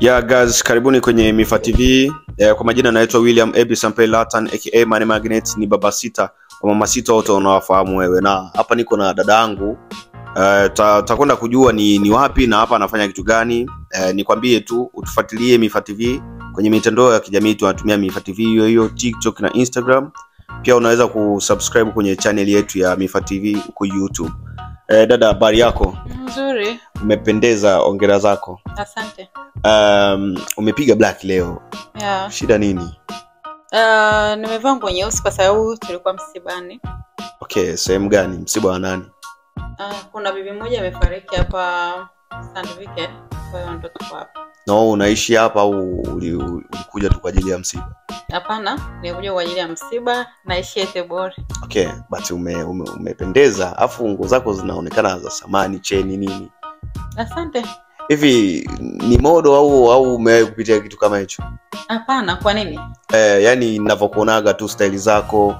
Yeah guys, karibuni kwenye Mifa TV. Kwa majina naitwa William Ebi Sampei Latan aka Money Magnet, ni baba sita wa mama sita wote unawafahamu wewe. Na hapa niko na dada yangu. Tutakwenda kujua ni wapi na hapa anafanya kitu gani. Nikwambie tu utufuatilie Mifa TV kwenye mitandao ya kijamii. Tunatumia Mifa TV hiyo TikTok na Instagram. Pia unaweza kusubscribe kwenye channel yetu ya Mifa TV huko YouTube. Dada, habari yako? Nzuri. Umependeza, ongera zako. Asante. Umepiga black leo. Yeah. Shida nini? Nimevaa nguo nyeusi kwa sababu tulikuwa msibani. Okay, sehemu gani? Msiba wa nani? Kuna bibi mmoja amefariki hapa Sandvike, kwa hiyo ndo tuko hapa. No, unaishi hapa au ulikuja tu kwa ajili ya msiba? Hapana, nilikuja kwa ajili ya msiba, naishi Etebori. Okay, but umependeza. Afu nguo zako zinaonekana za samani, cheni nini. Asante. Hivi ni modo au umewahi kupitia kitu kama hicho? Hapana, kwa nini? Yani ninavyokuonaga tu style zako,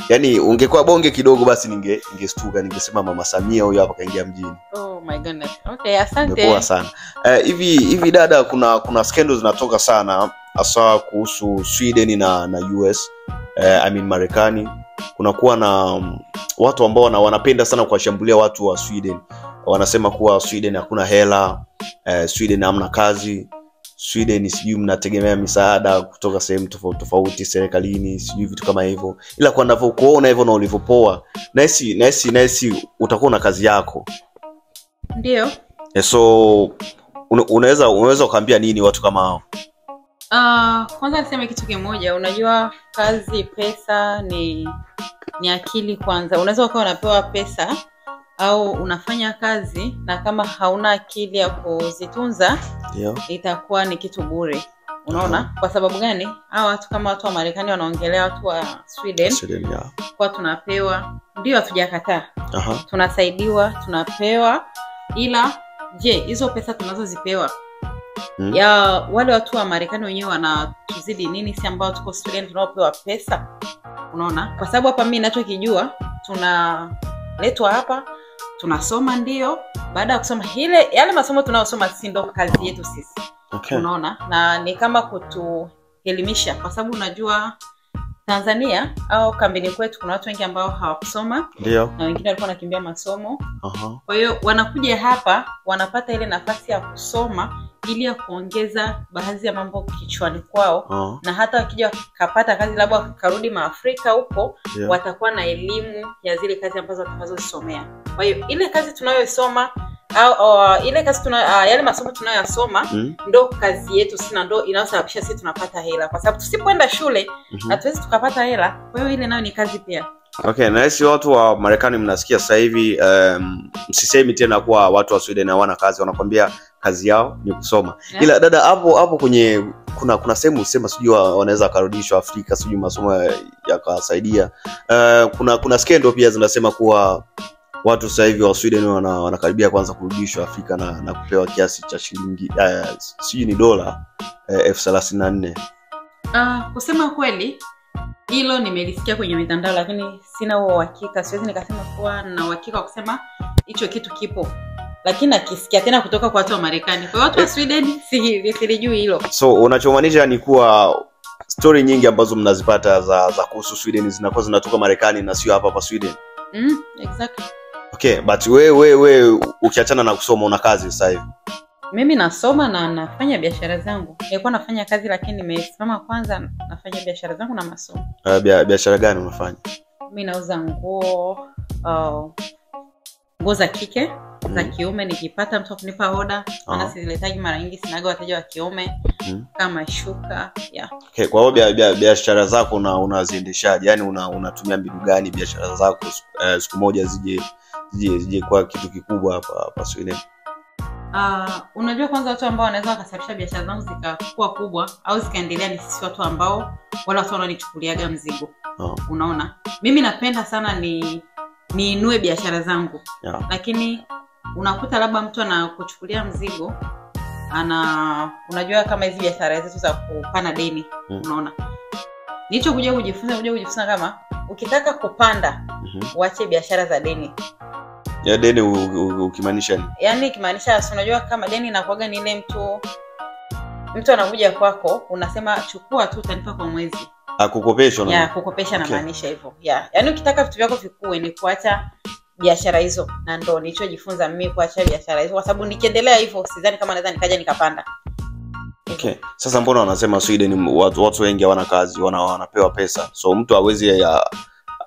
yani ungekuwa bonge kidogo basi ningestuka, ningesema Mama Samia huyo hapa kaingia mjini. Oh my goodness. Okay, asante. Poa sana. Hivi dada, kuna scandals zinatoka sana hasa kuhusu Sweden na US. I mean Marekani. Kunakuwa na watu ambao wanapenda sana kuwashambulia watu wa Sweden. Wanasema kuwa Sweden hakuna hela, Sweden hamna kazi, Sweden sijui mnategemea misaada kutoka sehemu tofauti serikalini, sijui vitu kama hivyo. Ila kwa ninavyokuona hivyo na ulivyopoa, nahisi utakuwa na kazi yako. Ndio. So unaweza kuambia nini watu kama hao? Kwanza niseme kitu kimoja, unajua kazi, pesa ni akili kwanza. Unaweza ukawa unapewa pesa au unafanya kazi na kama hauna akili ya kuzitunza, itakuwa ni kitu bure. Unaona? Kwa sababu gani? Hao watu kama watu wa Marekani wanaongelea watu wa Sweden, kwa tunapewa, ndio hatujakataa. Tunasaidiwa, tunapewa, ila je, hizo pesa tunazozipewa ya wale watu wa Marekani wenyewe wanatuzidi nini si ambao tuko Sweden tunaopewa pesa? Unaona? Kwa sababu hapa mimi ninachokijua, tunaletwa hapa, tunasoma, ndio baada ya kusoma yale masomo tunayosoma sisi ndio kazi yetu sisi. Okay. Unaona? Na ni kama kutuelimisha, kwa sababu unajua Tanzania au kambini kwetu kuna watu wengi ambao hawakusoma, ndio, na wengine walikuwa wanakimbia masomo. Kwa hiyo wanakuja hapa, wanapata ile nafasi ya kusoma ili ya kuongeza baadhi ya mambo kichwani kwao. Na hata wakija wakapata kazi labda wakarudi Maafrika huko, watakuwa na elimu ya zile kazi ambazo watakazosomea. Kwa hiyo ile kazi tunayosoma au ile kazi yale masomo tunayosoma ndo kazi yetu, sina ndo inayosababisha sisi tunapata hela, kwa sababu tusipoenda shule hatuwezi tukapata hela. Kwa hiyo ile nayo ni kazi pia. Okay, na sisi watu wa Marekani mnasikia sasa hivi msisemi tena kuwa watu wa Sweden hawana kazi, wanakuambia kazi yao ni kusoma. Ila dada, hapo kwenye kuna sehemu usema sijui wanaweza karudishwa Afrika, sijui masomo yakawasaidia. Kuna scandal pia zinasema kuwa watu sasa hivi wa Sweden wanakaribia kwanza kurudishwa Afrika na kupewa kiasi cha shilingi sijui ni dola 34,000. Kusema kweli hilo nimelisikia kwenye mitandao, lakini sina huo uhakika. Siwezi nikasema kuwa na uhakika kusema hicho kitu kipo, lakini nakisikia tena kutoka kwa watu wa Marekani. Kwa watu wa Sweden silijui hilo. So unachomaanisha ni kuwa story nyingi ambazo mnazipata za kuhusu Sweden zinakuwa zinatoka Marekani na sio hapa Sweden? Exactly. Okay, but wewe ukiachana na kusoma una kazi sasa hivi? Mimi nasoma na nafanya biashara zangu. Nilikuwa nafanya kazi lakini nimesimama kwanza, nafanya biashara zangu na masomo. Biashara gani unafanya? Mimi nauza nguo za kike, za kiume. Nikipata mtu akunipa order, maana siziletaji mara nyingi, sinaga wateja wa kiume kama shuka. Okay, kwa hiyo biashara zako unaziendeshaje? Yaani unatumia mbinu gani biashara zako siku moja zije kwa kitu kikubwa hapa Sweden? Unajua kwanza watu ambao wanaweza wakasababisha biashara zangu zikakuwa kubwa au zikaendelea ni sisi watu ambao wala watu wananichukuliaga mzigo. Unaona? Mimi napenda sana niinue biashara zangu. Lakini unakuta labda mtu anakuchukulia mzigo, unajua kama hizi biashara zetu za kupana deni. Unaona? Nicho kuja kujifunza kama ukitaka kupanda uache biashara za deni. Ya deni ukimaanisha nini? Yaani kimaanisha unajua kama deni inakuaga ni ile mtu anakuja kwako unasema chukua tu utanipa kwa mwezi. Akukopesha na. Ya kukopesha na maanisha hivyo. Ya. Yaani ukitaka vitu vyako vikue ni kuacha biashara hizo, na ndo nilichojifunza mimi kuacha biashara hizo kwa sababu nikiendelea hivyo sidhani kama naweza nikaja nikapanda. Okay. Sasa mbona wanasema Sweden watu wengi hawana kazi, wanapewa pesa. So mtu hawezi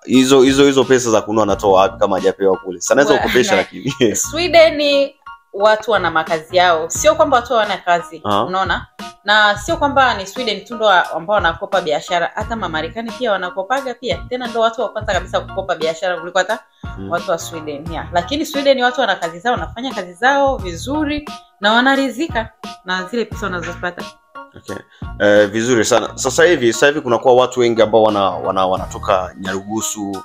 hizo pesa za kununua anatoa wapi kama hajapewa kule? Sasa naweza kukopesha lakini Sweden watu wana makazi yao. Sio kwamba watu hawana kazi. Unaona? Na sio kwamba ni Sweden tu ndo ambao wanakopa biashara, hata Marekani pia wanakopaga pia. Tena ndo watu wa kwanza kabisa kukopa biashara kuliko hata watu wa Sweden. Yeah. Lakini Sweden watu wana kazi zao, wanafanya kazi zao vizuri na wanaridhika na zile pesa wanazopata. Okay. Vizuri sana. Sasa hivi kunakuwa watu wengi ambao wanatoka Nyarugusu,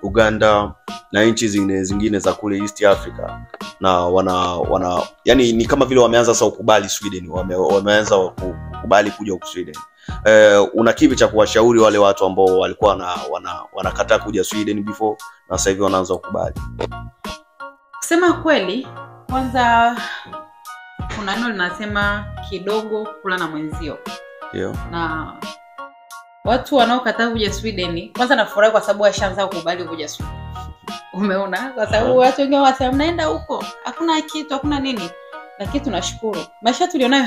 Uganda na nchi zingine za kule East Africa, na yani ni kama vile wameanza sasa kukubali Sweden, wameanza kukubali kuja huko Sweden. Una kipi cha kuwashauri wale watu ambao walikuwa wanakataa kuja Sweden before na sasa hivi wanaanza kukubali? Kusema kweli, kwanza kuna neno linasema kidogo kula na mwenzio. Ndio. Na watu wanaokataa kuja Sweden, kwanza nafurahi kwa sababu washaanza kukubali kuja Sweden. Umeona? Kwa sababu watu wengine wasema mnaenda huko, hakuna kitu, hakuna nini. Lakini tunashukuru. Maisha tulionayo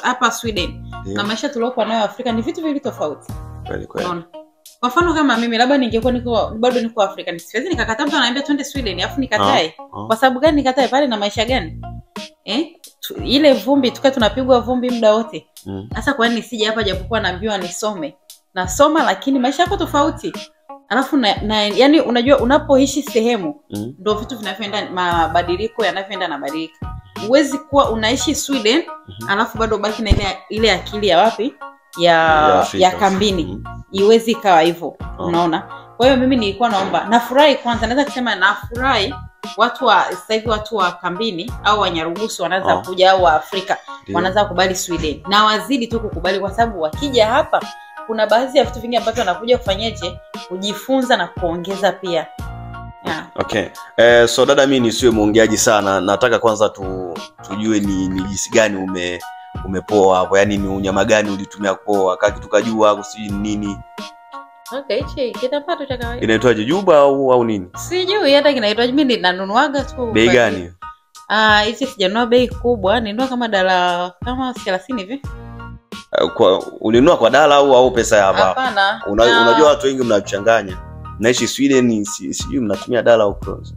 hapa Sweden na maisha tuliokuwa nayo Afrika ni vitu viwili tofauti. Kweli. Kwa mfano kama mimi labda ningekuwa bado niko Afrika, siwezi nikakataa mtu ananiambia twende Sweden afu nikatae. Kwa sababu gani nikatae pale na maisha gani? Ile vumbi tukae tunapigwa vumbi muda wote. Sasa kwa nini nisije hapa japokuwa naambiwa nisome? Nasoma lakini maisha yako tofauti. Alafu yani unajua unapoishi sehemu ndio vitu vinavyoenda, mabadiliko yanavyoenda na badilika. Huwezi kuwa unaishi Sweden alafu bado baki na ile akili ya wapi? Ya kambini. Iwezi kawa hivyo. Unaona? Kwa hiyo mimi nilikuwa naomba, nafurahi kwanza, naweza kusema nafurahi sasa hivi watu wa kambini au wa Nyarugusu wanaanza kuja, au wa Afrika wanaanza kukubali Sweden. Na wazidi tu kukubali kwa sababu wakija hapa kuna baadhi ya vitu vingi ambavyo wanakuja kufanyaje, kujifunza na kuongeza pia. Yeah. Okay. So dada, mimi nisiwe muongeaji sana. Nataka kwanza tujue ni jinsi gani umepoa hapo. Yaani ni unyama gani ulitumia kupoa? Kaki tukajua kusi nini. Okay, kitapata cha kawaida. Inaitwaje, juba au nini? Sijui hata kinaitwaje, mimi ninanunuaga tu. Bei gani? Hizi sijanunua bei kubwa, ninunua kama $30 hivi. Ulinunua kwa dala au pesa ya hapa? Hapana. Unajua watu wengi mnachanganya. Naishi Sweden, sijui mnatumia dala au crowns.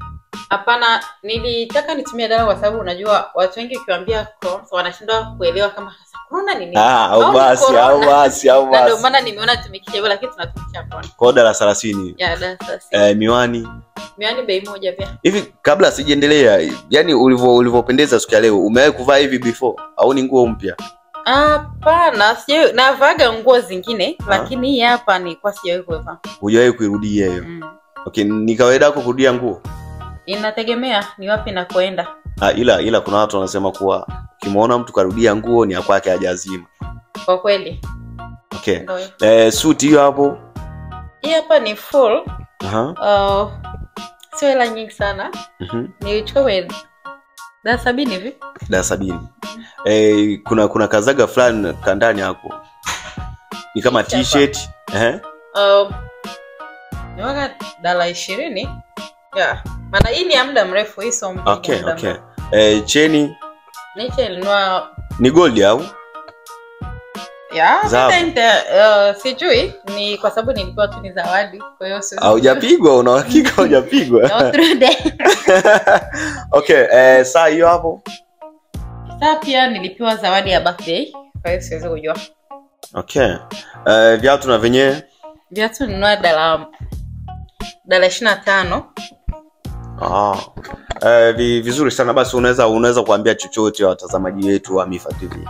Hapana, nilitaka nitumie dala kwa sababu unajua watu wengi ukiwaambia crowns wanashindwa kuelewa kama corona ni nini. Au basi. Ndio maana nimeona tumikisha hivyo, lakini tunatumia corona. Kwa dala 30. Ya dala 30. Miwani bei moja pia. Hivi kabla sijaendelea, yani ulivyopendeza siku ya leo, umewahi kuvaa hivi before au ni nguo mpya? Hapana, sijui, navaga nguo zingine lakini hii hapa ni kwa sijawahi kuvaa. Hujawahi kuirudia hiyo? Okay, ni kawaida yako kurudia nguo? Inategemea ni wapi na kuenda. Ila kuna watu wanasema kuwa ukimwona mtu karudia nguo ni yake hajazima. Kwa kweli. Okay. Suit hiyo hapo? Hii hapa ni full. Sio hela nyingi sana. Nilichukua kwa $70 hivi. $70. Kuna kazaga fulani kandani hapo. Ni kama t-shirt. Ni waka $20. Yeah. Maana hii ni ya muda mrefu, hii sio mpya. Okay. Cheni? Ni cheni ni gold au? Sijui, ni kwa sababu nilipewa tu ni zawadi, kwa hiyo sio. Hujapigwa, una hakika hujapigwa? Okay, saa hiyo hapo? Saa pia nilipewa zawadi ya birthday, kwa hiyo siwezi kujua. Okay. Viatu na venyewe? Viatu ninunua $25. Vizuri sana. Basi unaweza kuambia chochote watazamaji wetu wa Mifa TV?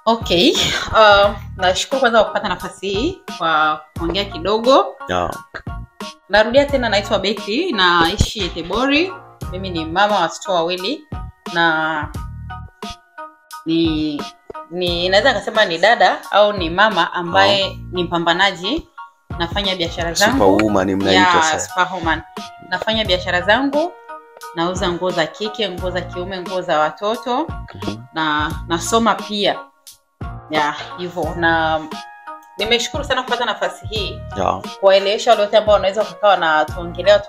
Okay. Nashukuru kwanza kwa kupata nafasi hii kwa kuongea kidogo. Narudia tena, naitwa Betty, naishi Tebori. Mimi ni mama wa watoto wawili na naweza kusema ni dada au ni mama ambaye ni mpambanaji nafanya biashara zangu. Superwoman mnaitwa sasa. Superwoman. Nafanya biashara zangu, nauza nguo za kike, nguo za kiume, nguo za watoto, na nasoma pia. Hivyo. Na nimeshukuru sana kupata nafasi hii. Kuwaelewesha wale wote ambao wanaweza kukaa na tuongelea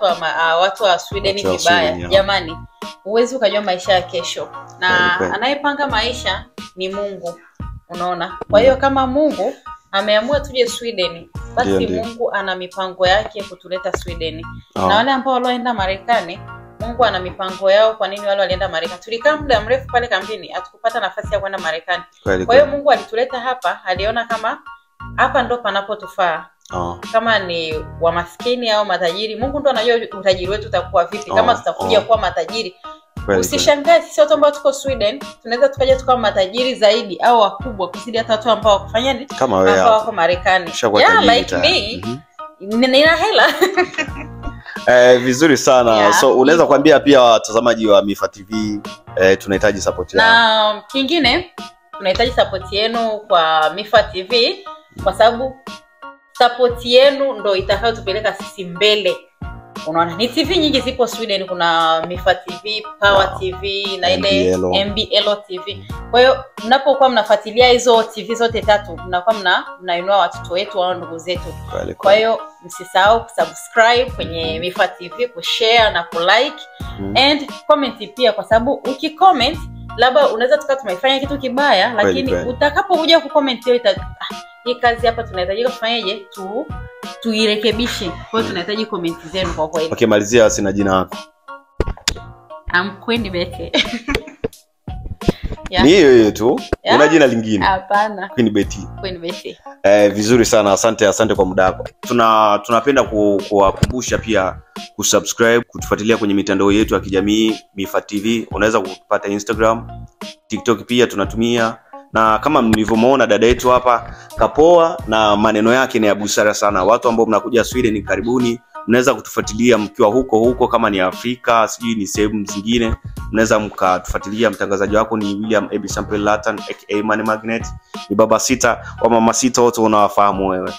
watu wa Sweden vibaya. Jamani, huwezi ukajua maisha ya kesho. Na anayepanga maisha ni Mungu. Unaona? Kwa hiyo kama Mungu ameamua tuje Sweden, basi Mungu ana mipango yake kutuleta Sweden. Na wale ambao walioenda Marekani, Mungu ana mipango yao. Kwa nini wale walienda Marekani? Tulikaa muda mrefu pale kambini, hatukupata nafasi ya kwenda Marekani. Kwa hiyo Mungu alituleta hapa, aliona kama hapa ndo panapotufaa. Kama ni wa maskini au matajiri, Mungu ndo anajua utajiri wetu utakuwa vipi. Kama tutakuja kuwa matajiri, usishangae sisi watu ambao tuko Sweden tunaweza tukaja tukawa matajiri zaidi au wakubwa kuzidi hata watu ambao wakufanya nini kama wewe ambao wako Marekani. Like me. Nina hela. Vizuri sana. So unaweza kuambia pia watazamaji wa Mifa TV tunahitaji support yao. Na kingine tunahitaji support yenu kwa Mifa TV, kwa sababu support yenu ndo itakayotupeleka sisi mbele. Unaona, ni TV nyingi zipo Sweden, kuna Mifa TV, Power TV na ile MBL TV. Kwa hiyo mnapokuwa mnafuatilia hizo TV zote tatu, mnakuwa mnainua watoto wetu au ndugu zetu. Kwa hiyo msisahau kusubscribe kwenye Mifa TV, kushare na kulike and comment pia, kwa sababu ukicomment labda unaweza tumeifanya kitu kibaya, lakini utakapokuja kucomment hiyo hii kazi hapa tunahitaji kufanyaje tuirekebishe. Kwa hiyo tunahitaji comment zenu kwa kweli. Okay, malizia sina jina lako. Queen Betty. Ni hiyo tu. Una jina lingine? Hapana. Queen Betty. Queen Betty. Vizuri sana. Asante kwa muda wako. Tunapenda kuwakumbusha pia kusubscribe, kutufuatilia kwenye mitandao yetu ya kijamii Mifa TV. Unaweza kupata Instagram, TikTok pia tunatumia. Na kama mlivyomuona dada yetu hapa kapoa, na maneno yake ni ya busara sana. Watu ambao mnakuja Sweden, karibuni. Mnaweza kutufuatilia mkiwa huko kama ni Afrika, sijui ni sehemu zingine, mnaweza mkatufuatilia. Mtangazaji wako ni William Ebi Sample Latan aka Money Magnet. Ni baba sita wa mama sita, wote unawafahamu wewe.